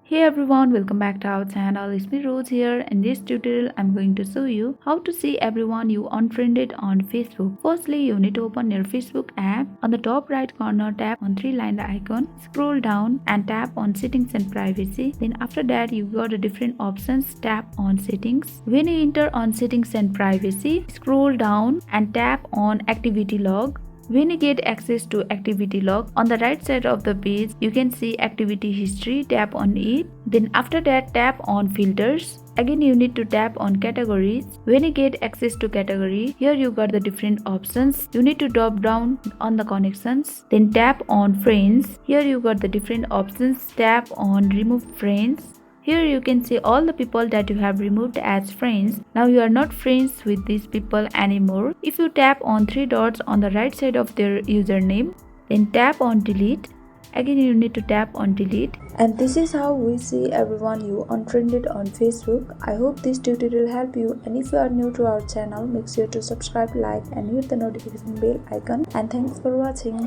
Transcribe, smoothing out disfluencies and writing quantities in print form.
Hey everyone, welcome back to our channel. It's me Rose here. In this tutorial, I'm going to show you how to see everyone you unfriended on Facebook. Firstly, you need to open your Facebook app. On the top right corner, tap on three-line icon, scroll down and tap on settings and privacy. Then after that, you got the different options. Tap on settings. When you enter on settings and privacy, scroll down and tap on activity log. When you get access to activity log, on the right side of the page, you can see activity history. Tap on it. Then after that, tap on filters. Again, you need to tap on categories. When you get access to category, here you got the different options. You need to drop down on the connections. Then tap on friends. Here you got the different options. Tap on remove friends. Here you can see all the people that you have removed as friends. Now you are not friends with these people anymore. If you tap on three dots on the right side of their username, then tap on delete. Again, you need to tap on delete. And this is how we see everyone you unfriended on Facebook. I hope this tutorial helped you, and if you are new to our channel, make sure to subscribe, like and hit the notification bell icon. And thanks for watching.